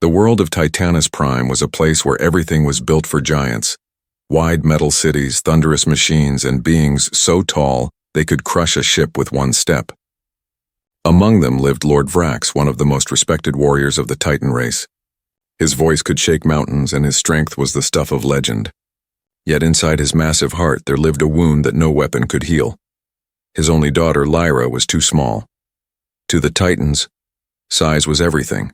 The world of Titanus Prime was a place where everything was built for giants. Wide metal cities, thunderous machines, and beings so tall they could crush a ship with one step. Among them lived Lord Vrax, one of the most respected warriors of the Titan race. His voice could shake mountains, and his strength was the stuff of legend. Yet inside his massive heart there lived a wound that no weapon could heal. His only daughter, Lyra, was too small. To the Titans, size was everything.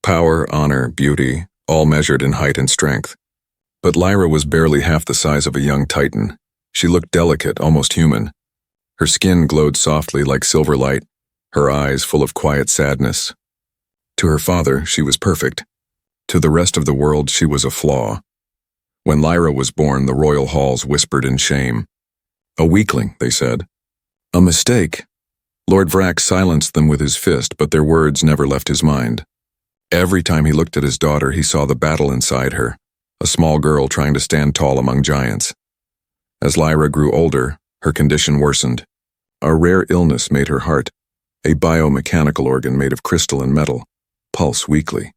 Power, honor, beauty, all measured in height and strength. But Lyra was barely half the size of a young Titan. She looked delicate, almost human. Her skin glowed softly like silver light, her eyes full of quiet sadness. To her father, she was perfect. To the rest of the world, she was a flaw. When Lyra was born, the royal halls whispered in shame. A weakling, they said. A mistake. Lord Vrax silenced them with his fist, but their words never left his mind. Every time he looked at his daughter, he saw the battle inside her, a small girl trying to stand tall among giants. As Lyra grew older, her condition worsened. A rare illness made her heart, a biomechanical organ made of crystal and metal, pulse weakly.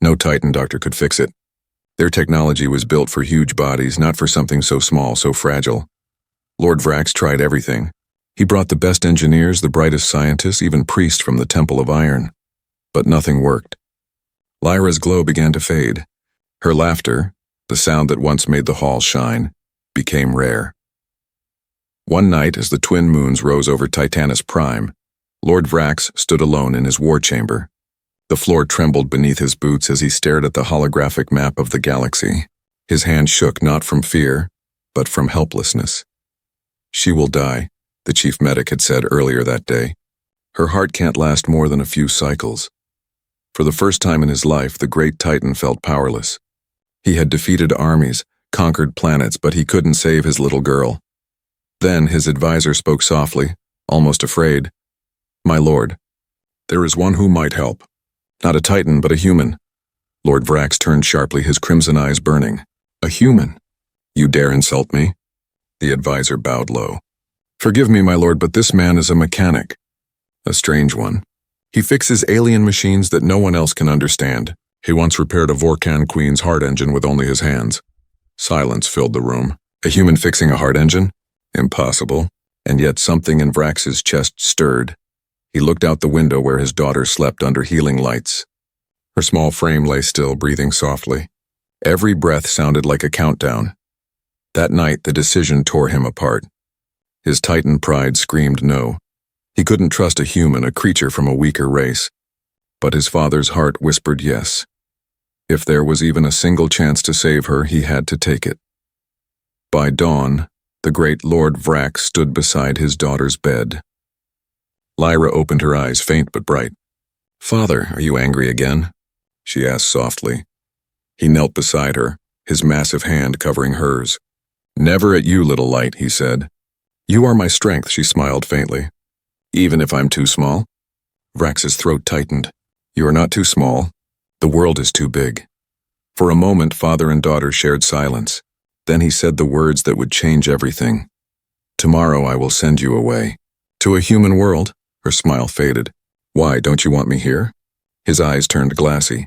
No Titan doctor could fix it. Their technology was built for huge bodies, not for something so small, so fragile. Lord Vrax tried everything. He brought the best engineers, the brightest scientists, even priests from the Temple of Iron. But nothing worked. Lyra's glow began to fade. Her laughter, the sound that once made the hall shine, became rare. One night, as the twin moons rose over Titanus Prime, Lord Vrax stood alone in his war chamber. The floor trembled beneath his boots as he stared at the holographic map of the galaxy. His hand shook not from fear, but from helplessness. She will die, the chief medic had said earlier that day. Her heart can't last more than a few cycles. For the first time in his life, the great Titan felt powerless. He had defeated armies, conquered planets, but he couldn't save his little girl. Then his advisor spoke softly, almost afraid. My lord, there is one who might help. Not a Titan, but a human. Lord Vrax turned sharply, his crimson eyes burning. A human? You dare insult me? The advisor bowed low. Forgive me, my lord, but this man is a mechanic. A strange one. He fixes alien machines that no one else can understand. He once repaired a Vorkan Queen's heart engine with only his hands. Silence filled the room. A human fixing a heart engine? Impossible. And yet something in Vrax's chest stirred. He looked out the window where his daughter slept under healing lights. Her small frame lay still, breathing softly. Every breath sounded like a countdown. That night, the decision tore him apart. His Titan pride screamed no. He couldn't trust a human, a creature from a weaker race. But his father's heart whispered yes. If there was even a single chance to save her, he had to take it. By dawn, the great Lord Vrax stood beside his daughter's bed. Lyra opened her eyes, faint but bright. Father, are you angry again? She asked softly. He knelt beside her, his massive hand covering hers. Never at you, little light, he said. You are my strength, she smiled faintly. Even if I'm too small? Vrax's throat tightened. You are not too small. The world is too big. For a moment, father and daughter shared silence. Then he said the words that would change everything. Tomorrow I will send you away. To a human world? Her smile faded. Why, don't you want me here? His eyes turned glassy.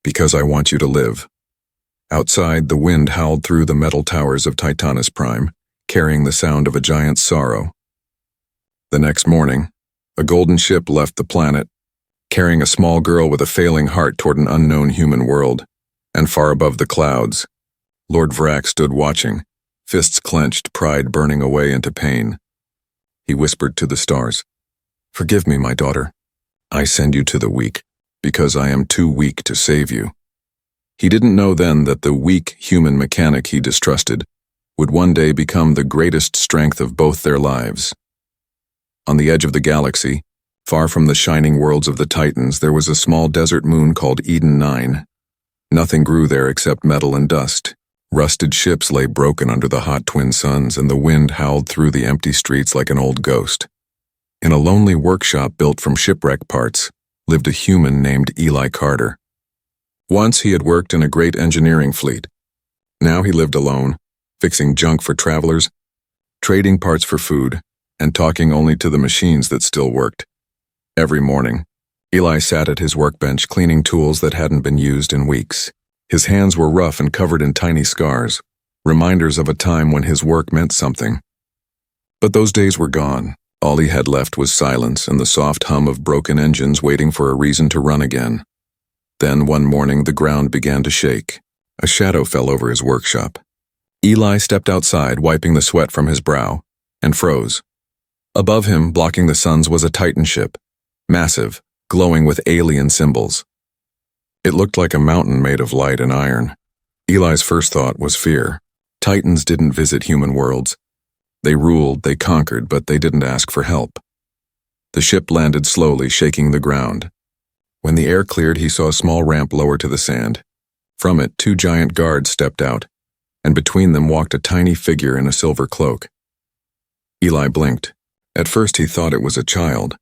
Because I want you to live. Outside, the wind howled through the metal towers of Titanus Prime, carrying the sound of a giant's sorrow. The next morning, a golden ship left the planet, carrying a small girl with a failing heart toward an unknown human world, and far above the clouds, Lord Vrax stood watching, fists clenched, pride burning away into pain. He whispered to the stars, Forgive me, my daughter. I send you to the weak, because I am too weak to save you. He didn't know then that the weak human mechanic he distrusted would one day become the greatest strength of both their lives. On the edge of the galaxy, far from the shining worlds of the Titans, there was a small desert moon called Eden 9. Nothing grew there except metal and dust. Rusted ships lay broken under the hot twin suns, and the wind howled through the empty streets like an old ghost. In a lonely workshop built from shipwreck parts lived a human named Eli Carter. Once he had worked in a great engineering fleet. Now he lived alone, fixing junk for travelers, trading parts for food, and talking only to the machines that still worked. Every morning, Eli sat at his workbench cleaning tools that hadn't been used in weeks. His hands were rough and covered in tiny scars, reminders of a time when his work meant something. But those days were gone. All he had left was silence and the soft hum of broken engines waiting for a reason to run again. Then one morning the ground began to shake. A shadow fell over his workshop. Eli stepped outside, wiping the sweat from his brow, and froze. Above him, blocking the suns, was a Titan ship, massive, glowing with alien symbols. It looked like a mountain made of light and iron. Eli's first thought was fear. Titans didn't visit human worlds. They ruled, they conquered, but they didn't ask for help. The ship landed slowly, shaking the ground. When the air cleared, he saw a small ramp lower to the sand. From it, 2 giant guards stepped out, and between them walked a tiny figure in a silver cloak. Eli blinked. At first he thought it was a child,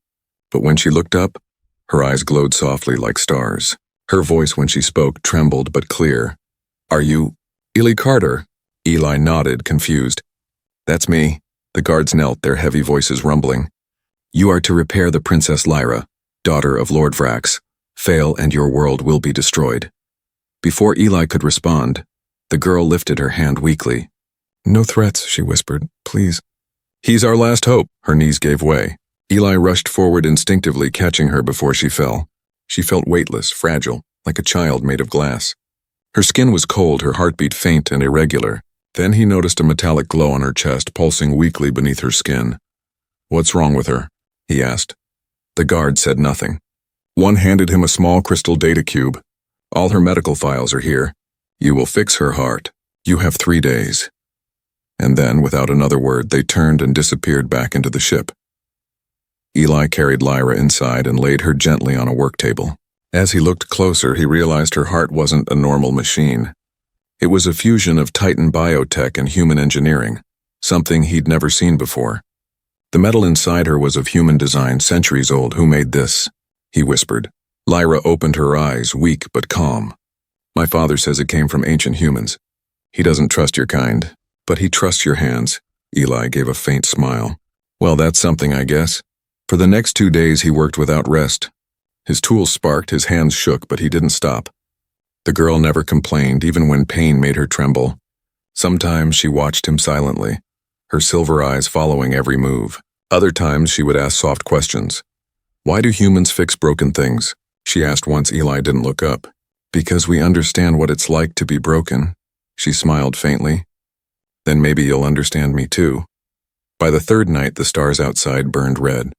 but when she looked up, her eyes glowed softly like stars. Her voice when she spoke trembled but clear. "Are you Eli Carter?" Eli nodded, confused. "That's me." The guards knelt, their heavy voices rumbling. "You are to repair the Princess Lyra, daughter of Lord Vrax. Fail and your world will be destroyed." Before Eli could respond, the girl lifted her hand weakly. "No threats," she whispered. "Please." "He's our last hope." Her knees gave way. Eli rushed forward instinctively, catching her before she fell. She felt weightless, fragile, like a child made of glass. Her skin was cold, her heartbeat faint and irregular. Then he noticed a metallic glow on her chest, pulsing weakly beneath her skin. "What's wrong with her?" he asked. The guard said nothing. One handed him a small crystal data cube. "All her medical files are here. You will fix her heart. You have 3 days." And then, without another word, they turned and disappeared back into the ship. Eli carried Lyra inside and laid her gently on a work table. As he looked closer, he realized her heart wasn't a normal machine. It was a fusion of Titan biotech and human engineering, something he'd never seen before. The metal inside her was of human design, centuries old. "Who made this?" he whispered. Lyra opened her eyes, weak but calm. "My father says it came from ancient humans. He doesn't trust your kind, but he trusts your hands." Eli gave a faint smile. "Well, that's something, I guess." For the next 2 days he worked without rest. His tools sparked, his hands shook, but he didn't stop. The girl never complained, even when pain made her tremble. Sometimes she watched him silently, her silver eyes following every move. Other times she would ask soft questions. "Why do humans fix broken things?" she asked once. Eli didn't look up. "Because we understand what it's like to be broken," she smiled faintly. "Then maybe you'll understand me too." By the 3rd night, the stars outside burned red.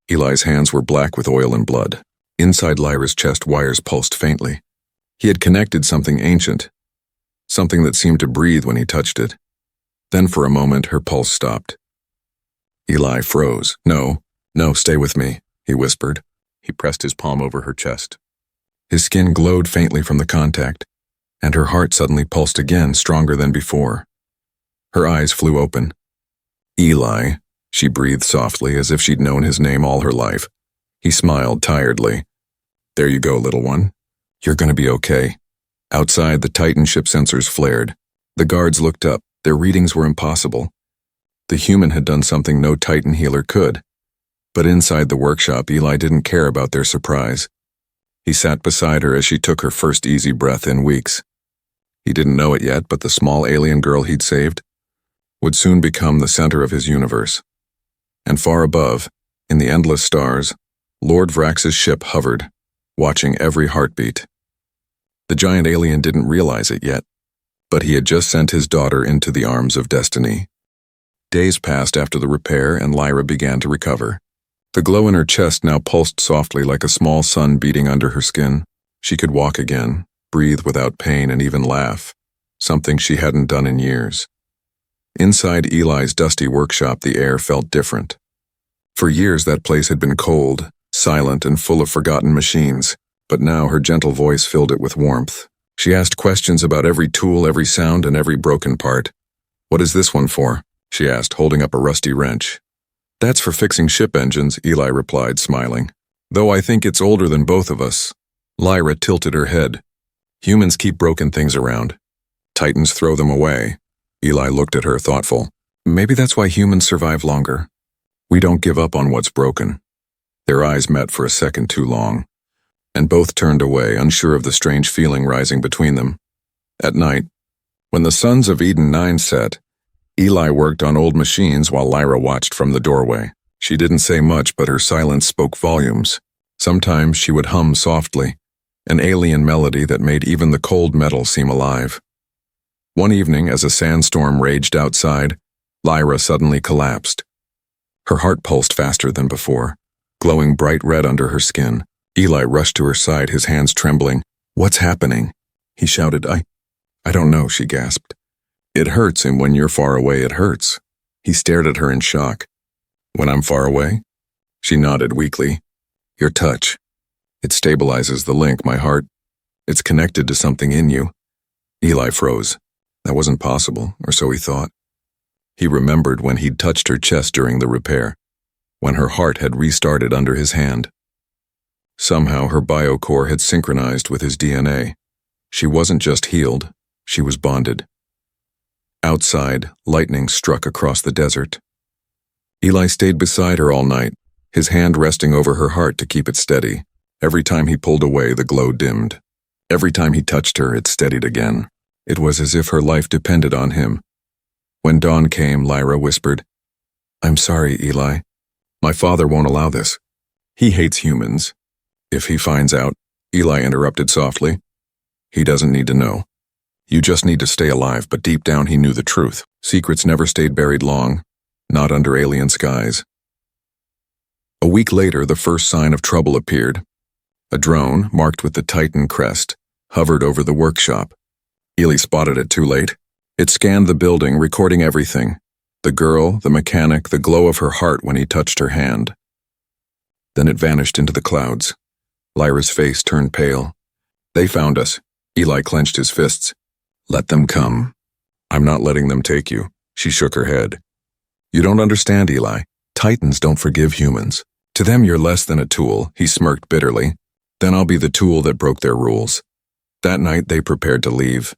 Eli's hands were black with oil and blood. Inside Lyra's chest, wires pulsed faintly. He had connected something ancient, something that seemed to breathe when he touched it. Then for a moment, her pulse stopped. Eli froze. No, stay with me," he whispered. He pressed his palm over her chest. His skin glowed faintly from the contact, and her heart suddenly pulsed again, stronger than before. Her eyes flew open. "Eli," she breathed softly, as if she'd known his name all her life. He smiled tiredly. "There you go, little one. You're gonna be okay." Outside, the Titan ship sensors flared. The guards looked up. Their readings were impossible. The human had done something no Titan healer could. But inside the workshop, Eli didn't care about their surprise. He sat beside her as she took her first easy breath in weeks. He didn't know it yet, but the small alien girl he'd saved would soon become the center of his universe. And far above, in the endless stars, Lord Vrax's ship hovered, watching every heartbeat. The giant alien didn't realize it yet, but he had just sent his daughter into the arms of destiny. Days passed after the repair, and Lyra began to recover. The glow in her chest now pulsed softly like a small sun beating under her skin. She could walk again, breathe without pain, and even laugh, something she hadn't done in years. Inside Eli's dusty workshop, the air felt different. For years that place had been cold, silent, and full of forgotten machines, but now her gentle voice filled it with warmth. She asked questions about every tool, every sound, and every broken part. "What is this one for?" she asked, holding up a rusty wrench. "That's for fixing ship engines," Eli replied, smiling. "Though I think it's older than both of us." Lyra tilted her head. "Humans keep broken things around. Titans throw them away." Eli looked at her, thoughtful. "Maybe that's why humans survive longer. We don't give up on what's broken." Their eyes met for a second too long. and both turned away, unsure of the strange feeling rising between them. At night, when the suns of Eden 9 set, Eli worked on old machines while Lyra watched from the doorway. She didn't say much, but her silence spoke volumes. Sometimes she would hum softly, an alien melody that made even the cold metal seem alive. One evening, as a sandstorm raged outside, Lyra suddenly collapsed. Her heart pulsed faster than before, glowing bright red under her skin. Eli rushed to her side, his hands trembling. "What's happening?" he shouted. I don't know," she gasped. "It hurts, and when you're far away, it hurts." He stared at her in shock. "When I'm far away?" She nodded weakly. "Your touch. It stabilizes the link, my heart. It's connected to something in you." Eli froze. That wasn't possible, or so he thought. He remembered when he'd touched her chest during the repair, when her heart had restarted under his hand. Somehow her biocore had synchronized with his DNA. She wasn't just healed, she was bonded. Outside, lightning struck across the desert. Eli stayed beside her all night, his hand resting over her heart to keep it steady. Every time he pulled away, the glow dimmed. Every time he touched her, it steadied again. It was as if her life depended on him. When dawn came, Lyra whispered, "I'm sorry, Eli. My father won't allow this. He hates humans." "If he finds out," Eli interrupted softly, "he doesn't need to know. You just need to stay alive," but deep down he knew the truth. Secrets never stayed buried long, not under alien skies. A week later, the first sign of trouble appeared. A drone, marked with the Titan crest, hovered over the workshop. Eli spotted it too late. It scanned the building, recording everything. The girl, the mechanic, the glow of her heart when he touched her hand. Then it vanished into the clouds. Lyra's face turned pale. "They found us." Eli clenched his fists. "Let them come." "I'm not letting them take you." She shook her head. "You don't understand, Eli. Titans don't forgive humans. To them you're less than a tool," he smirked bitterly. "Then I'll be the tool that broke their rules." That night they prepared to leave.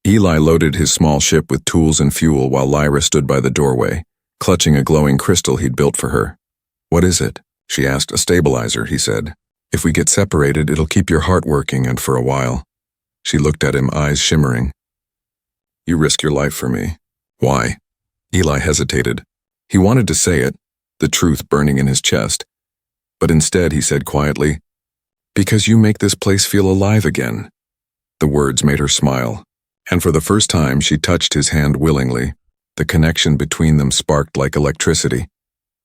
Eli loaded his small ship with tools and fuel while Lyra stood by the doorway, clutching a glowing crystal he'd built for her. "What is it?" she asked. "A stabilizer," he said. "If we get separated, it'll keep your heart working, and for a while." She looked at him, eyes shimmering. "You risk your life for me. Why?" Eli hesitated. He wanted to say it, the truth burning in his chest. But instead he said quietly, "Because you make this place feel alive again." The words made her smile, and for the first time she touched his hand willingly. The connection between them sparked like electricity,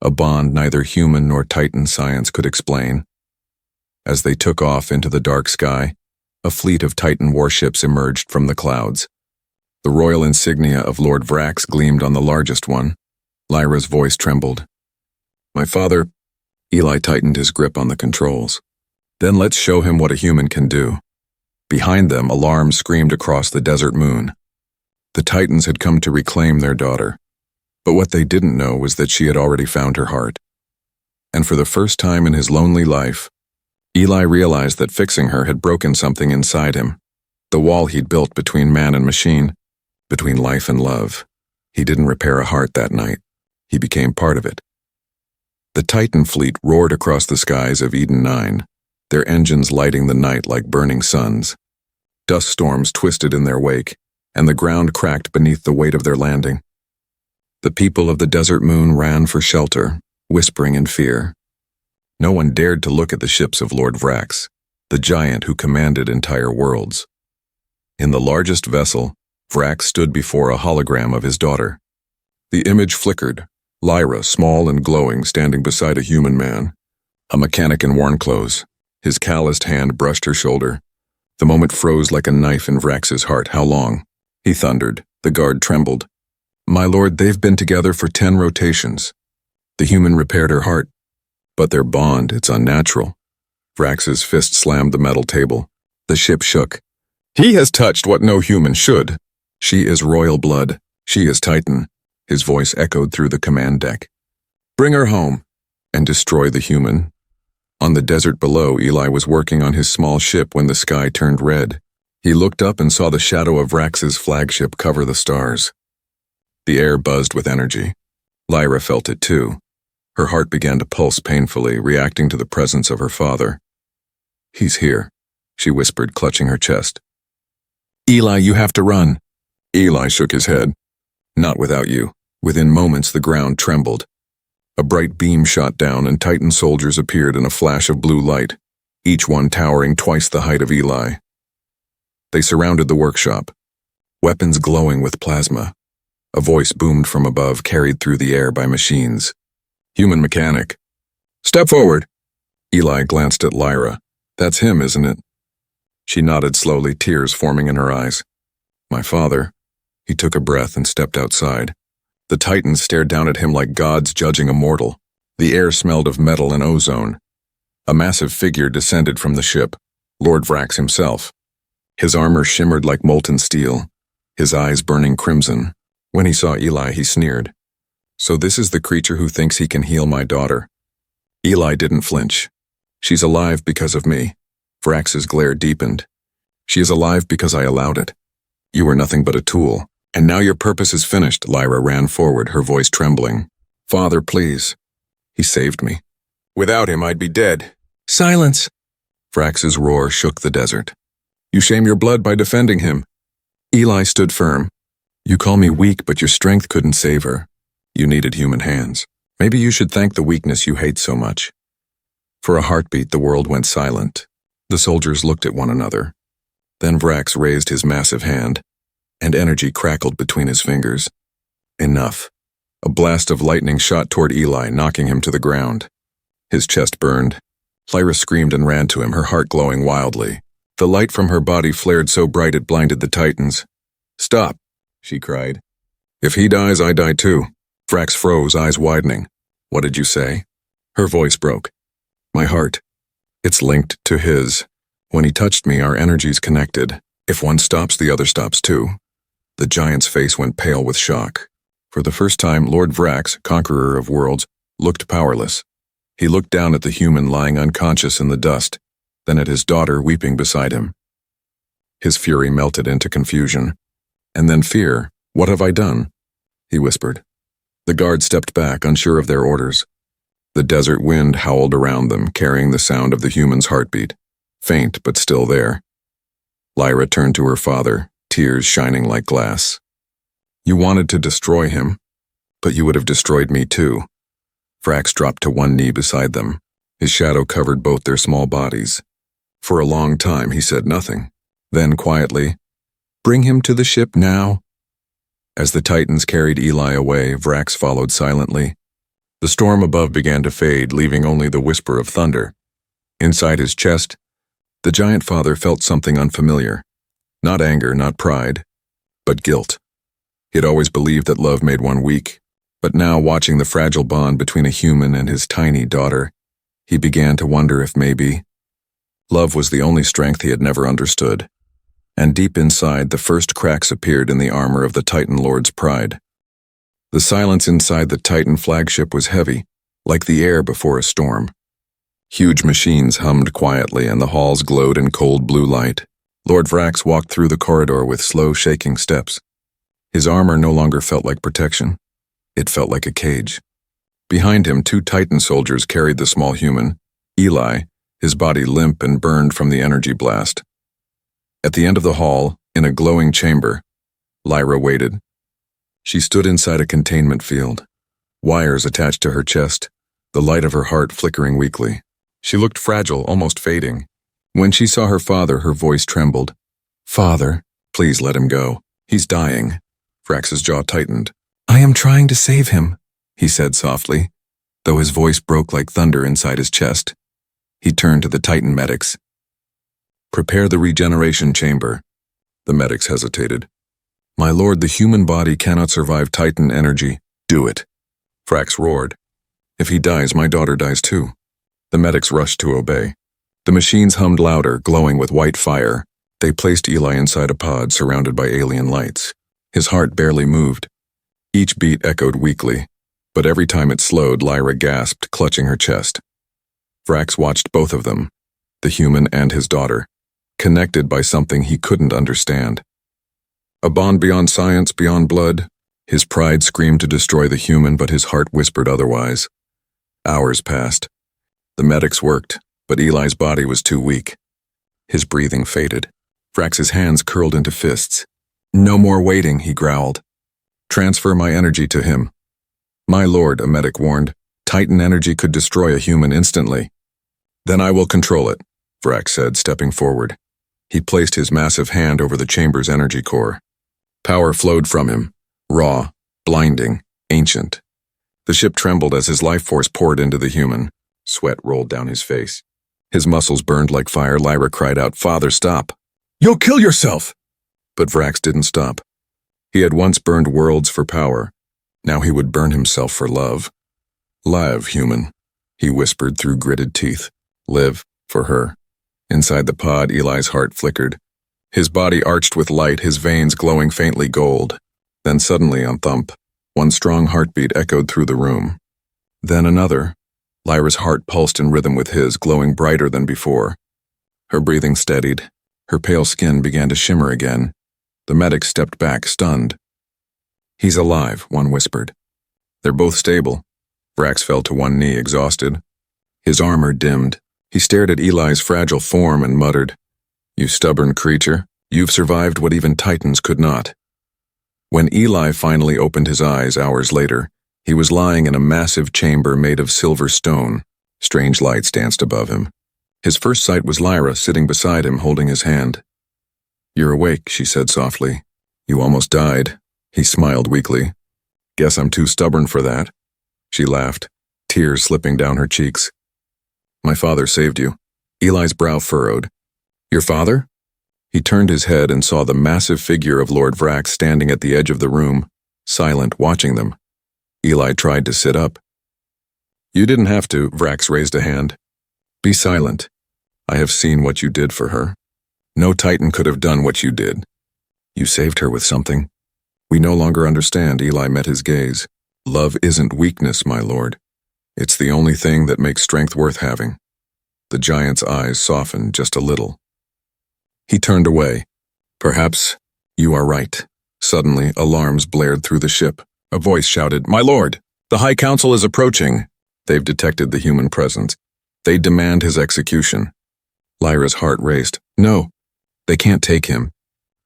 a bond neither human nor Titan science could explain. As they took off into the dark sky, a fleet of Titan warships emerged from the clouds. The royal insignia of Lord Vrax gleamed on the largest one. Lyra's voice trembled. "My father..." Eli tightened his grip on the controls. "Then let's show him what a human can do." Behind them, alarms screamed across the desert moon. The Titans had come to reclaim their daughter. But what they didn't know was that she had already found her heart. And for the first time in his lonely life, Eli realized that fixing her had broken something inside him. The wall he'd built between man and machine, between life and love. He didn't repair a heart that night. He became part of it. The Titan fleet roared across the skies of Eden 9, their engines lighting the night like burning suns. Dust storms twisted in their wake, and the ground cracked beneath the weight of their landing. The people of the desert moon ran for shelter, whispering in fear. No one dared to look at the ships of Lord Vrax, the giant who commanded entire worlds. In the largest vessel, Vrax stood before a hologram of his daughter. The image flickered, Lyra, small and glowing, standing beside a human man, a mechanic in worn clothes. His calloused hand brushed her shoulder. The moment froze like a knife in Vrax's heart. "How long?" he thundered. The guard trembled. "My lord, they've been together for 10 rotations. The human repaired her heart. But their bond, it's unnatural." Vrax's fist slammed the metal table. The ship shook. "He has touched what no human should. She is royal blood. She is Titan." His voice echoed through the command deck. "Bring her home and destroy the human." On the desert below, Eli was working on his small ship when the sky turned red. He looked up and saw the shadow of Vrax's flagship cover the stars. The air buzzed with energy. Lyra felt it too. Her heart began to pulse painfully, reacting to the presence of her father. He's here, she whispered, clutching her chest. Eli, you have to run. Eli shook his head. Not without you. Within moments, the ground trembled. A bright beam shot down and Titan soldiers appeared in a flash of blue light, each one towering twice the height of Eli. They surrounded the workshop, weapons glowing with plasma. A voice boomed from above, carried through the air by machines. Human mechanic. Step forward. Eli glanced at Lyra. That's him, isn't it? She nodded slowly, tears forming in her eyes. My father. He took a breath and stepped outside. The Titans stared down at him like gods judging a mortal. The air smelled of metal and ozone. A massive figure descended from the ship, Lord Vrax himself. His armor shimmered like molten steel, his eyes burning crimson. When he saw Eli, he sneered. So this is the creature who thinks he can heal my daughter. Eli didn't flinch. She's alive because of me. Vrax's glare deepened. She is alive because I allowed it. You were nothing but a tool. And now your purpose is finished. Lyra ran forward, her voice trembling. Father, please. He saved me. Without him, I'd be dead. Silence! Vrax's roar shook the desert. You shame your blood by defending him. Eli stood firm. You call me weak, but your strength couldn't save her. You needed human hands. Maybe you should thank the weakness you hate so much. For a heartbeat, the world went silent. The soldiers looked at one another. Then Vrax raised his massive hand, and energy crackled between his fingers. Enough. A blast of lightning shot toward Eli, knocking him to the ground. His chest burned. Lyra screamed and ran to him, her heart glowing wildly. The light from her body flared so bright it blinded the Titans. Stop, she cried. If he dies, I die too. Vrax froze, eyes widening. What did you say? Her voice broke. My heart. It's linked to his. When he touched me, our energies connected. If one stops, the other stops too. The giant's face went pale with shock. For the first time, Lord Vrax, conqueror of worlds, looked powerless. He looked down at the human lying unconscious in the dust, then at his daughter weeping beside him. His fury melted into confusion. And then fear. What have I done? He whispered. The guard stepped back, unsure of their orders. The desert wind howled around them, carrying the sound of the human's heartbeat, faint but still there. Lyra turned to her father, tears shining like glass. You wanted to destroy him, but you would have destroyed me too. Vrax dropped to one knee beside them. His shadow covered both their small bodies. For a long time he said nothing. Then quietly, Bring him to the ship now. As the Titans carried Eli away, Vrax followed silently. The storm above began to fade, leaving only the whisper of thunder. Inside his chest, the giant father felt something unfamiliar. Not anger, not pride, but guilt. He had always believed that love made one weak, but now, watching the fragile bond between a human and his tiny daughter, he began to wonder if maybe love was the only strength he had never understood. And deep inside, the first cracks appeared in the armor of the Titan Lord's pride. The silence inside the Titan flagship was heavy, like the air before a storm. Huge machines hummed quietly and the halls glowed in cold blue light. Lord Vrax walked through the corridor with slow, shaking steps. His armor no longer felt like protection. It felt like a cage. Behind him, 2 Titan soldiers carried the small human, Eli, his body limp and burned from the energy blast. At the end of the hall, in a glowing chamber, Lyra waited. She stood inside a containment field, wires attached to her chest, the light of her heart flickering weakly. She looked fragile, almost fading. When she saw her father, her voice trembled. Father, please let him go. He's dying. Vrax's jaw tightened. I am trying to save him, he said softly, though his voice broke like thunder inside his chest. He turned to the Titan medics. Prepare the regeneration chamber. The medics hesitated. My lord, the human body cannot survive Titan energy. Do it. Vrax roared. If he dies, my daughter dies too. The medics rushed to obey. The machines hummed louder, glowing with white fire. They placed Eli inside a pod surrounded by alien lights. His heart barely moved. Each beat echoed weakly, but every time it slowed, Lyra gasped, clutching her chest. Vrax watched both of them, the human and his daughter, connected by something he couldn't understand. A bond beyond science, beyond blood. His pride screamed to destroy the human, but his heart whispered otherwise. Hours passed. The medics worked, but Eli's body was too weak. His breathing faded. Vrax's hands curled into fists. "No more waiting," he growled. "Transfer my energy to him." "My lord," a medic warned, "Titan energy could destroy a human instantly." "Then I will control it," Vrax said, stepping forward. He placed his massive hand over the chamber's energy core. Power flowed from him, raw, blinding, ancient. The ship trembled as his life force poured into the human. Sweat rolled down his face. His muscles burned like fire. Lyra cried out, "Father, stop! You'll kill yourself!" But Vrax didn't stop. He had once burned worlds for power. Now he would burn himself for love. "Live, human," he whispered through gritted teeth. "Live, for her." Inside the pod, Eli's heart flickered. His body arched with light, his veins glowing faintly gold. Then suddenly, on thump, one strong heartbeat echoed through the room. Then another. Lyra's heart pulsed in rhythm with his, glowing brighter than before. Her breathing steadied. Her pale skin began to shimmer again. The medic stepped back, stunned. "He's alive," one whispered. "They're both stable." Vrax fell to one knee, exhausted. His armor dimmed. He stared at Eli's fragile form and muttered, "You stubborn creature, you've survived what even Titans could not." When Eli finally opened his eyes hours later, he was lying in a massive chamber made of silver stone. Strange lights danced above him. His first sight was Lyra sitting beside him, holding his hand. "You're awake," she said softly. "You almost died." He smiled weakly. "Guess I'm too stubborn for that." She laughed, tears slipping down her cheeks. "My father saved you." Eli's brow furrowed. "Your father?" He turned his head and saw the massive figure of Lord Vrax standing at the edge of the room, silent, watching them. Eli tried to sit up. "You didn't have to," Vrax raised a hand. "Be silent. I have seen what you did for her. No Titan could have done what you did. You saved her with something. We no longer understand." Eli met his gaze. "Love isn't weakness, my lord. It's the only thing that makes strength worth having." The giant's eyes softened just a little. He turned away. "Perhaps you are right." Suddenly, alarms blared through the ship. A voice shouted, "My lord! The High Council is approaching!" They've detected the human presence. They demand his execution. Lyra's heart raced. "No, they can't take him."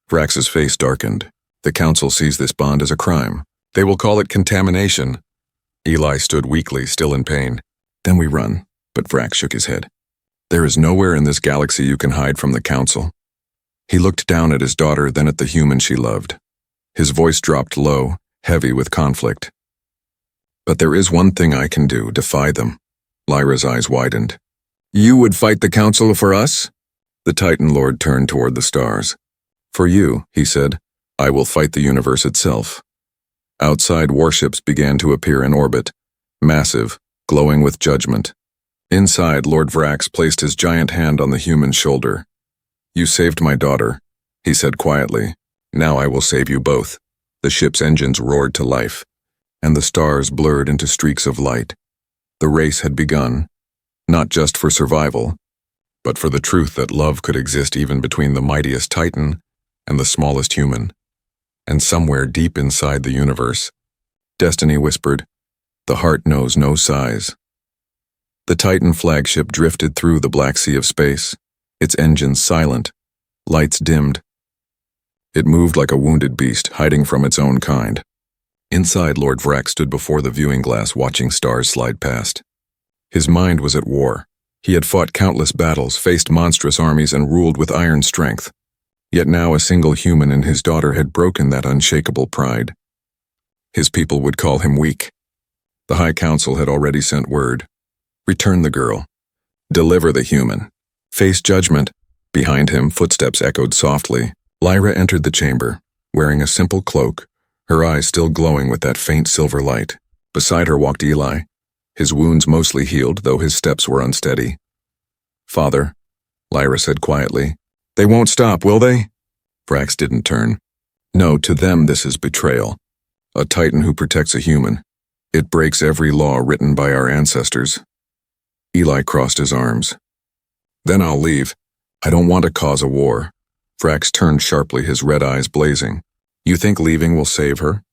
Vrax's face darkened. "The Council sees this bond as a crime. They will call it contamination." Eli stood weakly, still in pain. "Then we run," but Vrax shook his head. "There is nowhere in this galaxy you can hide from the Council." He looked down at his daughter, then at the human she loved. His voice dropped low, heavy with conflict. "But there is one thing I can do, defy them." Lyra's eyes widened. "You would fight the Council for us?" The Titan Lord turned toward the stars. "For you," he said, "I will fight the universe itself." Outside, warships began to appear in orbit, massive, glowing with judgment. Inside, Lord Vrax placed his giant hand on the human's shoulder. "You saved my daughter," he said quietly. "Now I will save you both." The ship's engines roared to life, and the stars blurred into streaks of light. The race had begun, not just for survival, but for the truth that love could exist even between the mightiest Titan and the smallest human. And somewhere deep inside the universe, destiny whispered, "The heart knows no size." The Titan flagship drifted through the black sea of space, its engines silent, lights dimmed. It moved like a wounded beast, hiding from its own kind. Inside, Lord Vrax stood before the viewing glass, watching stars slide past. His mind was at war. He had fought countless battles, faced monstrous armies, and ruled with iron strength. Yet now a single human and his daughter had broken that unshakable pride. His people would call him weak. The High Council had already sent word. Return the girl. Deliver the human. Face judgment. Behind him, footsteps echoed softly. Lyra entered the chamber, wearing a simple cloak, her eyes still glowing with that faint silver light. Beside her walked Eli, his wounds mostly healed, though his steps were unsteady. "Father," Lyra said quietly. "They won't stop, will they?" Vrax didn't turn. "No, to them this is betrayal. A Titan who protects a human. It breaks every law written by our ancestors." Eli crossed his arms. "Then I'll leave. I don't want to cause a war." Vrax turned sharply, his red eyes blazing. "You think leaving will save her?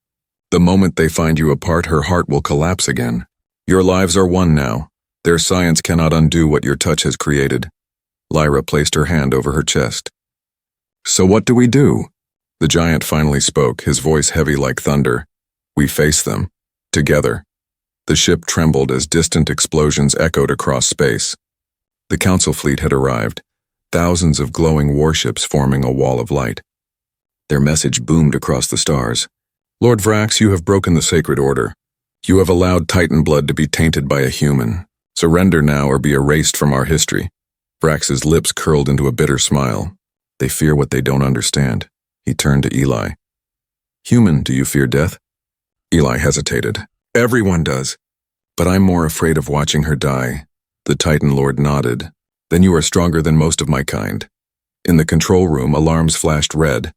The moment they find you apart, her heart will collapse again. Your lives are one now. Their science cannot undo what your touch has created." Lyra placed her hand over her chest. So what do we do? The giant finally spoke, his voice heavy like thunder. We face them. Together. The ship trembled as distant explosions echoed across space. The council fleet had arrived, thousands of glowing warships forming a wall of light. Their message boomed across the stars. Lord Vrax, you have broken the sacred order. You have allowed Titan blood to be tainted by a human. Surrender now or be erased from our history. Vrax's lips curled into a bitter smile. They fear what they don't understand. He turned to Eli. Human, do you fear death? Eli hesitated. Everyone does. But I'm more afraid of watching her die. The Titan Lord nodded. Then you are stronger than most of my kind. In the control room, alarms flashed red.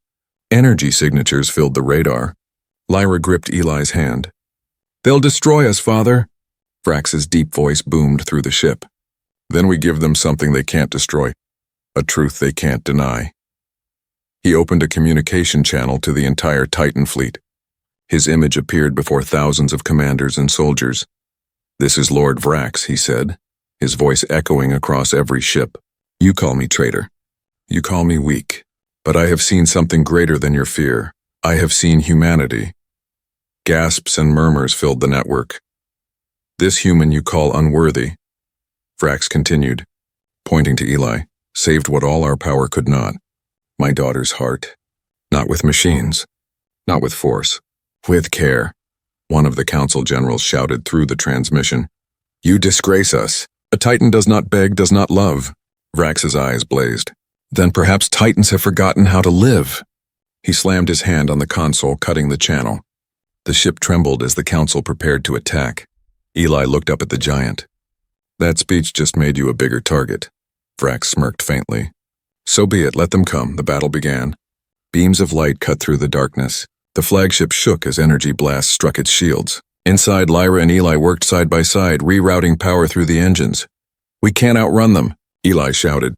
Energy signatures filled the radar. Lyra gripped Eli's hand. They'll destroy us, Father. Vrax's deep voice boomed through the ship. Then we give them something they can't destroy. A truth they can't deny. He opened a communication channel to the entire Titan fleet. His image appeared before thousands of commanders and soldiers. This is Lord Vrax, he said, his voice echoing across every ship. You call me traitor. You call me weak. But I have seen something greater than your fear. I have seen humanity. Gasps and murmurs filled the network. This human you call unworthy, Vrax continued, pointing to Eli, saved what all our power could not. My daughter's heart. Not with machines. Not with force. With care. One of the council generals shouted through the transmission. You disgrace us. A Titan does not beg, does not love. Vrax's eyes blazed. Then perhaps Titans have forgotten how to live. He slammed his hand on the console, cutting the channel. The ship trembled as the council prepared to attack. Eli looked up at the giant. That speech just made you a bigger target. Vrax smirked faintly. So be it, let them come, the battle began. Beams of light cut through the darkness. The flagship shook as energy blasts struck its shields. Inside, Lyra and Eli worked side by side, rerouting power through the engines. We can't outrun them, Eli shouted.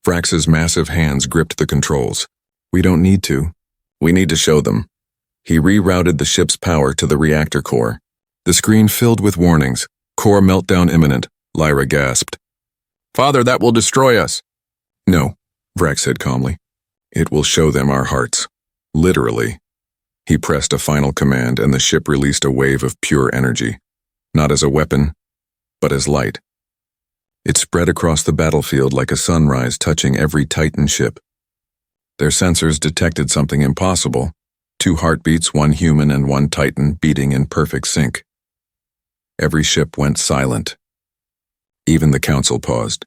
Vrax's massive hands gripped the controls. We don't need to. We need to show them. He rerouted the ship's power to the reactor core. The screen filled with warnings. Core meltdown imminent, Lyra gasped. Father, that will destroy us. No, Vrax said calmly. It will show them our hearts. Literally. He pressed a final command and the ship released a wave of pure energy. Not as a weapon, but as light. It spread across the battlefield like a sunrise touching every Titan ship. Their sensors detected something impossible. 2 heartbeats, 1 human and 1 Titan beating in perfect sync. Every ship went silent. Even the council paused.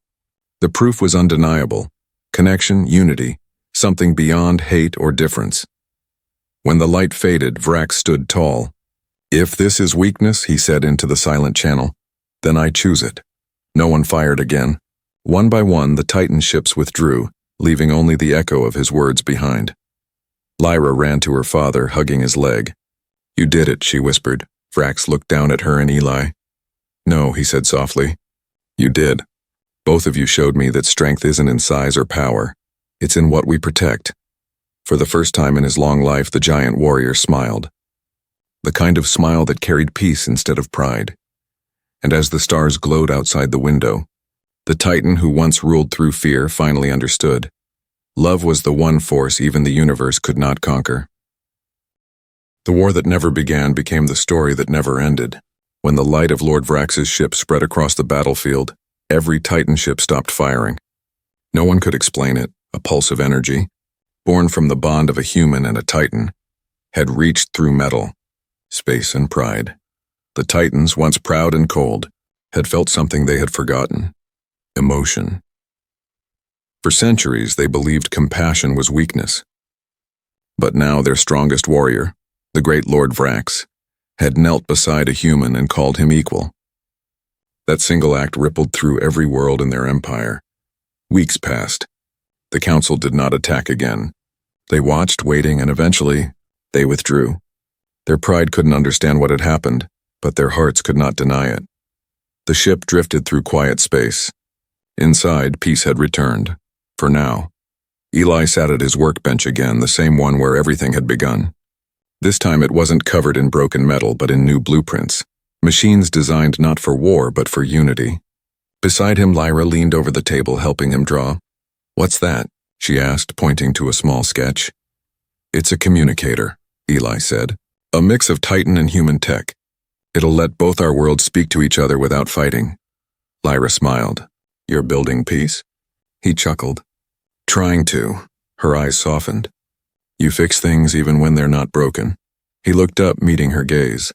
The proof was undeniable. Connection, unity, something beyond hate or difference. When the light faded, Vrax stood tall. If this is weakness, he said into the silent channel, then I choose it. No one fired again. One by one, the Titan ships withdrew, leaving only the echo of his words behind. Lyra ran to her father, hugging his leg. You did it, she whispered. Vrax looked down at her and Eli. No, he said softly. You did. Both of you showed me that strength isn't in size or power. It's in what we protect. For the first time in his long life, the giant warrior smiled. The kind of smile that carried peace instead of pride. And as the stars glowed outside the window, the Titan who once ruled through fear finally understood. Love was the one force even the universe could not conquer. The war that never began became the story that never ended. When the light of Lord Vrax's ship spread across the battlefield, every Titan ship stopped firing. No one could explain it. A pulse of energy, born from the bond of a human and a Titan, had reached through metal, space and pride. The Titans, once proud and cold, had felt something they had forgotten. Emotion. For centuries, they believed compassion was weakness. But now their strongest warrior, the great Lord Vrax, had knelt beside a human and called him equal. That single act rippled through every world in their empire. Weeks passed. The council did not attack again. They watched, waiting, and eventually, they withdrew. Their pride couldn't understand what had happened, but their hearts could not deny it. The ship drifted through quiet space. Inside, peace had returned. For now. Eli sat at his workbench again, the same one where everything had begun. This time it wasn't covered in broken metal, but in new blueprints. Machines designed not for war, but for unity. Beside him, Lyra leaned over the table, helping him draw. What's that? She asked, pointing to a small sketch. It's a communicator, Eli said. A mix of Titan and human tech. It'll let both our worlds speak to each other without fighting. Lyra smiled. You're building peace? He chuckled. Trying to. Her eyes softened. You fix things even when they're not broken. He looked up, meeting her gaze.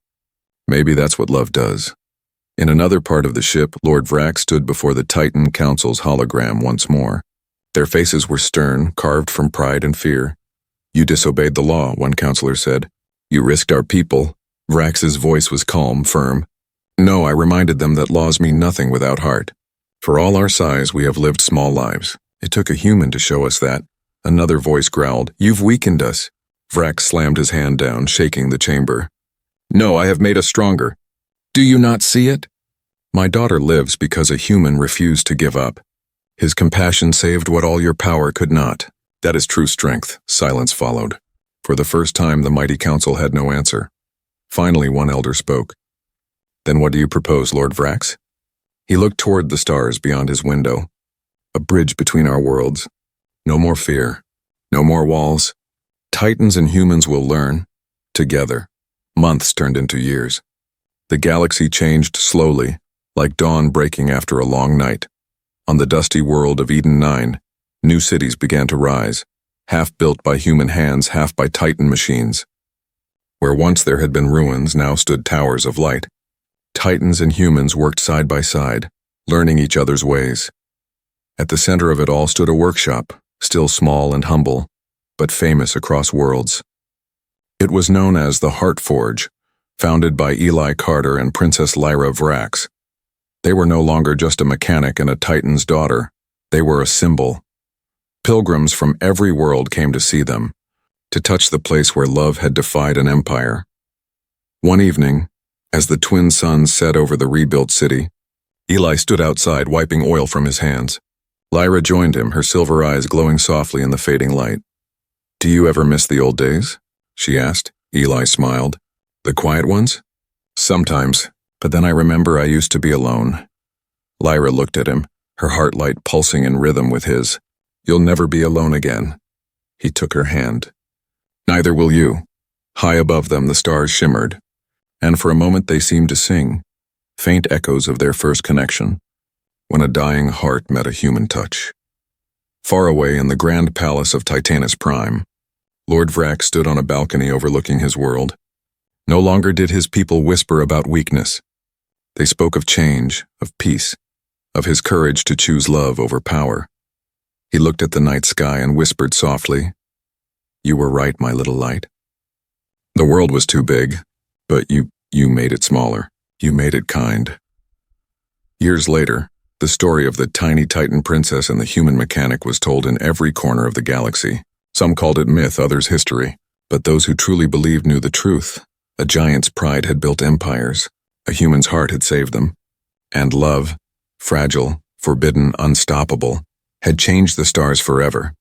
Maybe that's what love does. In another part of the ship, Lord Vrack stood before the Titan Council's hologram once more. Their faces were stern, carved from pride and fear. You disobeyed the law, one counselor said. You risked our people. Vrax's voice was calm, firm. No, I reminded them that laws mean nothing without heart. For all our size, we have lived small lives. It took a human to show us that. Another voice growled, You've weakened us. Vrax slammed his hand down, shaking the chamber. No, I have made us stronger. Do you not see it? My daughter lives because a human refused to give up. His compassion saved what all your power could not. That is true strength. Silence followed. For the first time, the mighty council had no answer. Finally, one elder spoke. Then what do you propose, Lord Vrax? He looked toward the stars beyond his window. A bridge between our worlds. No more fear. No more walls. Titans and humans will learn. Together. Months turned into years. The galaxy changed slowly, like dawn breaking after a long night. On the dusty world of Eden 9, new cities began to rise, half built by human hands, half by Titan machines. Where once there had been ruins, now stood towers of light. Titans and humans worked side by side, learning each other's ways. At the center of it all stood a workshop, still small and humble, but famous across worlds. It was known as the Heart Forge, founded by Eli Carter and Princess Lyra Vrax. They were no longer just a mechanic and a Titan's daughter. They were a symbol. Pilgrims from every world came to see them, to touch the place where love had defied an empire. One evening, as the twin suns set over the rebuilt city, Eli stood outside, wiping oil from his hands. Lyra joined him, her silver eyes glowing softly in the fading light. Do you ever miss the old days? She asked. Eli smiled. The quiet ones? Sometimes, but then I remember I used to be alone. Lyra looked at him, her heart light pulsing in rhythm with his. You'll never be alone again. He took her hand. Neither will you. High above them the stars shimmered, and for a moment they seemed to sing, faint echoes of their first connection, when a dying heart met a human touch. Far away in the grand palace of Titanus Prime, Lord Vrax stood on a balcony overlooking his world. No longer did his people whisper about weakness. They spoke of change, of peace, of his courage to choose love over power. He looked at the night sky and whispered softly, You were right, my little light. The world was too big, but you made it smaller. You made it kind. Years later, the story of the tiny Titan princess and the human mechanic was told in every corner of the galaxy. Some called it myth, others history, but those who truly believed knew the truth. A giant's pride had built empires. A human's heart had saved them. And love, fragile, forbidden, unstoppable, had changed the stars forever.